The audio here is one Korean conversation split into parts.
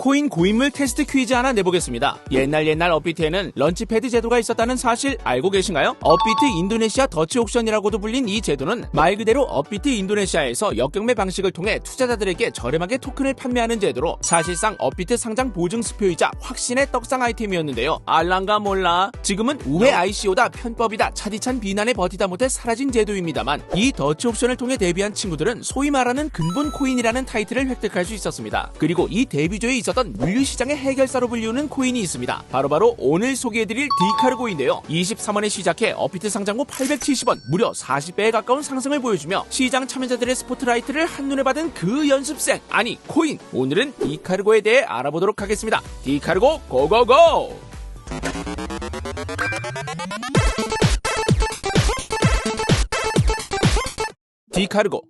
코인 고인물 테스트 퀴즈 하나 내보겠습니다. 옛날 업비트에는 런치패드 제도가 있었다는 사실 알고 계신가요? 업비트 인도네시아 더치 옥션이라고도 불린 이 제도는 말 그대로 업비트 인도네시아에서 역경매 방식을 통해 투자자들에게 저렴하게 토큰을 판매하는 제도로 사실상 업비트 상장 보증 수표이자 확신의 떡상 아이템이었는데요. 알랑가 몰라. 지금은 우회 ICO다 편법이다 차디찬 비난에 버티다 못해 사라진 제도입니다만 이 더치 옥션을 통해 데뷔한 친구들은 소위 말하는 근본 코인이라는 타이틀을 획득할 수 있었습니다. 그리고 이 데뷔조에 있었던 물류시장의 해결사로 불리우는 코인이 있습니다. 바로 오늘 소개해드릴 디카르고인데요. 23원에 시작해 업비트 상장 후 870원, 무려 40배에 가까운 상승을 보여주며 시장 참여자들의 스포트라이트를 한눈에 받은 그 연습생, 아니 코인. 오늘은 디카르고에 대해 알아보도록 하겠습니다. 디카르고 고고고! 디카르고.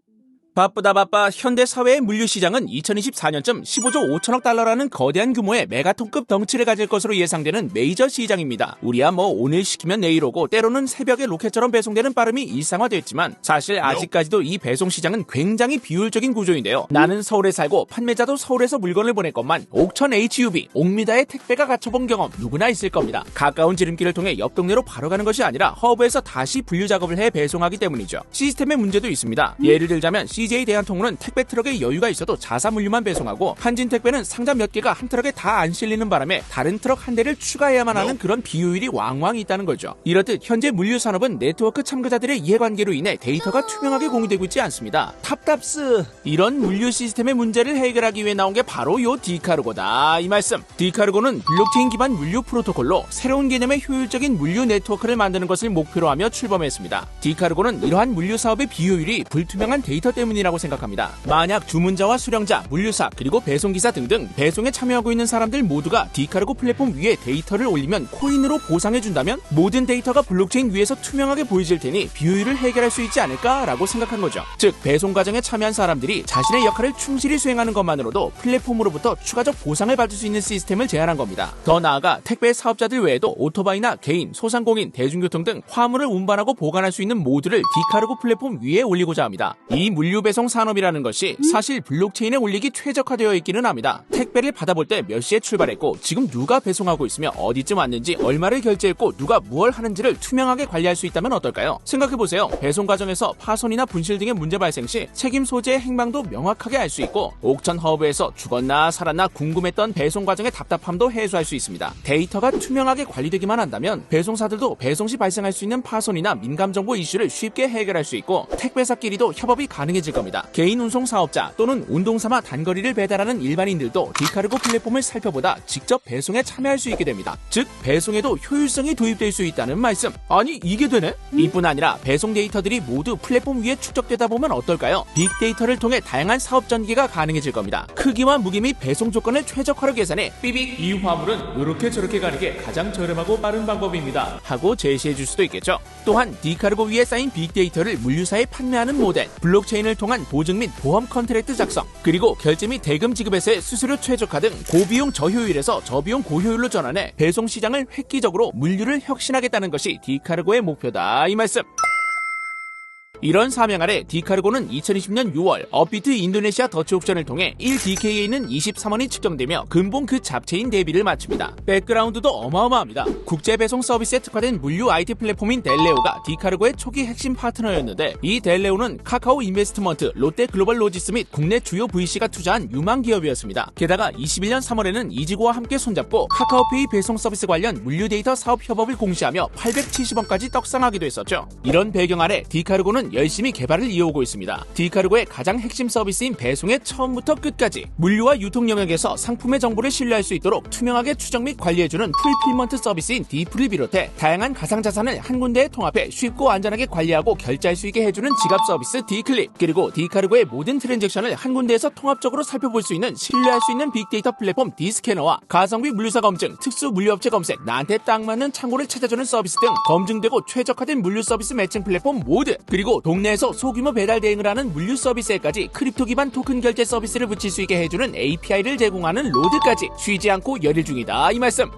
바빠 현대 사회의 물류시장은 2024년쯤 15조 5천억 달러라는 거대한 규모의 메가톤급 덩치를 가질 것으로 예상되는 메이저 시장입니다. 우리야 오늘 시키면 내일 오고 때로는 새벽에 로켓처럼 배송되는 빠름이 일상화됐지만 사실 아직까지도 이 배송 시장은 굉장히 비효율적인 구조인데요. 나는 서울에 살고 판매자도 서울에서 물건을 보냈건만 옥천 HUB, 옥미다의 택배가 갇혀본 경험 누구나 있을 겁니다. 가까운 지름길을 통해 옆 동네로 바로 가는 것이 아니라 허브에서 다시 분류 작업을 해 배송하기 때문이죠. 시스템의 문제도 있습니다. 예를 들자면 CJ 대한통운은 택배 트럭에 여유가 있어도 자사 물류만 배송하고 한진택배는 상자 몇 개가 한 트럭에 다 안 실리는 바람에 다른 트럭 한 대를 추가해야만 하는 그런 비효율이 왕왕 있다는 거죠. 이렇듯 현재 물류 산업은 네트워크 참가자들의 이해관계로 인해 데이터가 투명하게 공유되고 있지 않습니다. 탑답스! 이런 물류 시스템의 문제를 해결하기 위해 나온 게 바로 요 디카르고다 이 말씀. 디카르고는 블록체인 기반 물류 프로토콜로 새로운 개념의 효율적인 물류 네트워크를 만드는 것을 목표로 하며 출범했습니다. 디카르고는 이러한 물류 사업의 비효율이 불투명한 데이터 때문이라고 생각합니다. 만약 주문자와 수령자, 물류사, 그리고 배송기사 등등 배송에 참여하고 있는 사람들 모두가 디카르고 플랫폼 위에 데이터를 올리면 코인으로 보상해준다면 모든 데이터가 블록체인 위에서 투명하게 보여질 테니 비효율을 해결할 수 있지 않을까라고 생각한 거죠. 즉 배송 과정에 참여한 사람들이 자신의 역할을 충실히 수행하는 것만으로도 플랫폼으로부터 추가적 보상을 받을 수 있는 시스템을 제안한 겁니다. 더 나아가 택배 사업자들 외에도 오토바이나 개인, 소상공인, 대중교통 등 화물을 운반하고 보관할 수 있는 모듈을 디카르고 플랫폼 위에 올리고자 합니다. 이 물류 배송 산업이라는 것이 사실 블록체인에 올리기 최적화되어 있기는 합니다. 택배를 받아볼 때 몇 시에 출발했고 지금 누가 배송하고 있으며 어디쯤 왔는지 얼마를 결제했고 누가 무얼 하는지를 투명하게 관리할 수 있다면 어떨까요? 생각해보세요. 배송 과정에서 파손이나 분실 등의 문제 발생 시 책임 소재의 행방도 명확하게 알 수 있고 옥천 허브에서 죽었나 살았나 궁금했던 배송 과정의 답답함도 해소할 수 있습니다. 데이터가 투명하게 관리되기만 한다면 배송사들도 배송 시 발생할 수 있는 파손이나 민감정보 이슈를 쉽게 해결할 수 있고 택배사끼리도 협업이 가능해질 겁니다. 개인 운송 사업자 또는 운동삼아 단거리를 배달하는 일반인들도 디카르고 플랫폼을 살펴보다 직접 배송에 참여할 수 있게 됩니다. 즉 배송에도 효율성이 도입될 수 있다는 말씀. 아니 이게 되네? 이뿐 아니라 배송 데이터들이 모두 플랫폼 위에 축적되다 보면 어떨까요? 빅데이터를 통해 다양한 사업 전개가 가능해질 겁니다. 크기와 무게 및 배송 조건을 최적화로 계산해 삐빅 이 화물은 이렇게 저렇게 가는 게 가장 저렴하고 빠른 방법입니다 하고 제시해 줄 수도 있겠죠. 또한 디카르고 위에 쌓인 빅데이터를 물류사에 판매하는 모델, 블록체인을 통한 보증 및 보험 컨트랙트 작성, 그리고 결제 및 대금 지급에서의 수수료 최저화 등 고비용 저효율에서 저비용 고효율로 전환해 배송 시장을 획기적으로 물류를 혁신하겠다는 것이 디카르고의 목표다 이 말씀. 이런 사명 아래 디카르고는 2020년 6월 업비트 인도네시아 더치 옥션을 통해 1DK에 있는 23원이 측정되며 근본 그 잡채인 데뷔를 마칩니다. 백그라운드도 어마어마합니다. 국제 배송 서비스에 특화된 물류 IT 플랫폼인 델레오가 디카르고의 초기 핵심 파트너였는데 이 델레오는 카카오 인베스트먼트, 롯데 글로벌 로지스 및 국내 주요 VC가 투자한 유망 기업이었습니다. 게다가 21년 3월에는 이지고와 함께 손잡고 카카오페이 배송 서비스 관련 물류 데이터 사업 협업을 공시하며 870원까지 떡상하기도 했었죠. 이런 배경 아래 디카르고는 열심히 개발을 이어오고 있습니다. 디카르고의 가장 핵심 서비스인 배송의 처음부터 끝까지 물류와 유통 영역에서 상품의 정보를 신뢰할 수 있도록 투명하게 추적 및 관리해주는 풀필먼트 서비스인 디프를 비롯해 다양한 가상자산을 한 군데에 통합해 쉽고 안전하게 관리하고 결제할 수 있게 해주는 지갑 서비스 디클립, 그리고 디카르고의 모든 트랜잭션을 한 군데에서 통합적으로 살펴볼 수 있는 신뢰할 수 있는 빅데이터 플랫폼 디스캐너와 가성비 물류사 검증, 특수 물류업체 검색, 나한테 딱 맞는 창고를 찾아주는 서비스 등 검증되고 최적화된 물류 서비스 매칭 플랫폼 모드, 그리고 동네에서 소규모 배달 대행을 하는 물류 서비스에까지 크립토 기반 토큰 결제 서비스를 붙일 수 있게 해주는 API를 제공하는 로드까지 쉬지 않고 열일 중이다 이 말씀.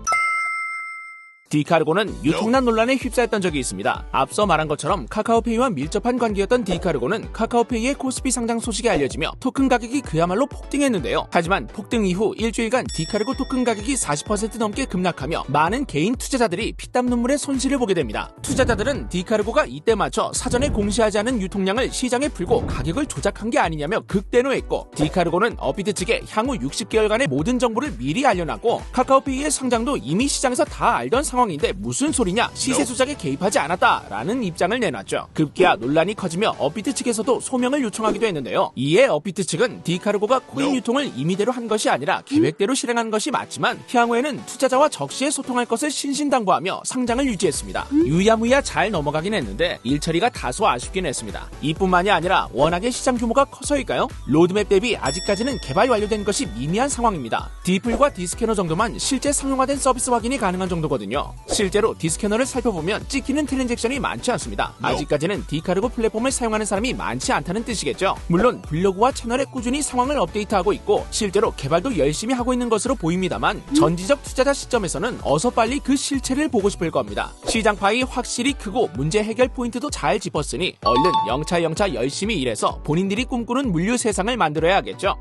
디카르고는 유통난 논란에 휩싸였던 적이 있습니다. 앞서 말한 것처럼 카카오페이와 밀접한 관계였던 디카르고는 카카오페이의 코스피 상장 소식이 알려지며 토큰 가격이 그야말로 폭등했는데요. 하지만 폭등 이후 일주일간 디카르고 토큰 가격이 40% 넘게 급락하며 많은 개인 투자자들이 피땀 눈물의 손실을 보게 됩니다. 투자자들은 디카르고가 이때 맞춰 사전에 공시하지 않은 유통량을 시장에 풀고 가격을 조작한 게 아니냐며 극대노했고, 디카르고는 업비트 측에 향후 60개월간의 모든 정보를 미리 알려놨고, 카카오페이의 상장도 이미 시장에서 다 알던 상황인데 무슨 소리냐, 시세 조작에 개입하지 않았다라는 입장을 내놨죠. 급기야 논란이 커지며 업비트 측에서도 소명을 요청하기도 했는데요. 이에 업비트 측은 디카르고가 코인 유통을 임의대로 한 것이 아니라 계획대로 실행한 것이 맞지만 향후에는 투자자와 적시에 소통할 것을 신신당부하며 상장을 유지했습니다. 유야무야 잘 넘어가긴 했는데 일처리가 다소 아쉽긴 했습니다. 이뿐만이 아니라 워낙에 시장 규모가 커서일까요? 로드맵 대비 아직까지는 개발 완료된 것이 미미한 상황입니다. 디플과 디스캐너 정도만 실제 상용화된 서비스 확인이 가능한 정도거든요. 실제로 디스캐너를 살펴보면 찍히는 트랜잭션이 많지 않습니다. 아직까지는 디카르고 플랫폼을 사용하는 사람이 많지 않다는 뜻이겠죠. 물론 블로그와 채널에 꾸준히 상황을 업데이트하고 있고 실제로 개발도 열심히 하고 있는 것으로 보입니다만, 전지적 투자자 시점에서는 어서 빨리 그 실체를 보고 싶을 겁니다. 시장 파이 확실히 크고 문제 해결 포인트도 잘 짚었으니 얼른 영차 열심히 일해서 본인들이 꿈꾸는 물류 세상을 만들어야겠죠.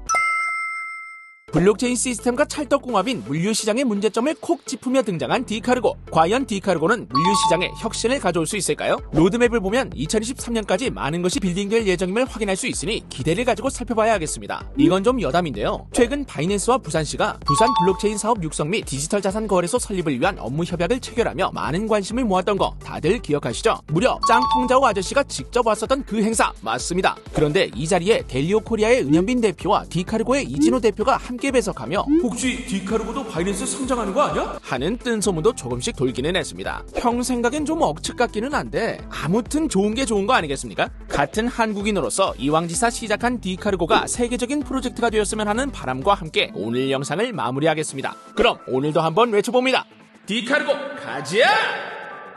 블록체인 시스템과 찰떡궁합인 물류시장의 문제점을 콕 짚으며 등장한 디카르고. 과연 디카르고는 물류시장에 혁신을 가져올 수 있을까요? 로드맵을 보면 2023년까지 많은 것이 빌딩될 예정임을 확인할 수 있으니 기대를 가지고 살펴봐야 하겠습니다. 이건 좀 여담인데요. 최근 바이낸스와 부산시가 부산 블록체인 사업 육성 및 디지털 자산 거래소 설립을 위한 업무 협약을 체결하며 많은 관심을 모았던 거 다들 기억하시죠? 무려 짱통자오 아저씨가 직접 왔었던 그 행사 맞습니다. 그런데 이 자리에 델리오 코리아의 은현빈 대표와 디카르고의 이진호 대표가 함께 배석하며 혹시 디카르고도 바이낸스 상장하는 거 아니야? 하는 뜬소문도 조금씩 돌기는 했습니다. 형 생각엔 좀 억측 같기는 한데 아무튼 좋은 게 좋은 거 아니겠습니까? 같은 한국인으로서 이왕지사 시작한 디카르고가 세계적인 프로젝트가 되었으면 하는 바람과 함께 오늘 영상을 마무리하겠습니다. 그럼 오늘도 한번 외쳐봅니다. 디카르고 가자!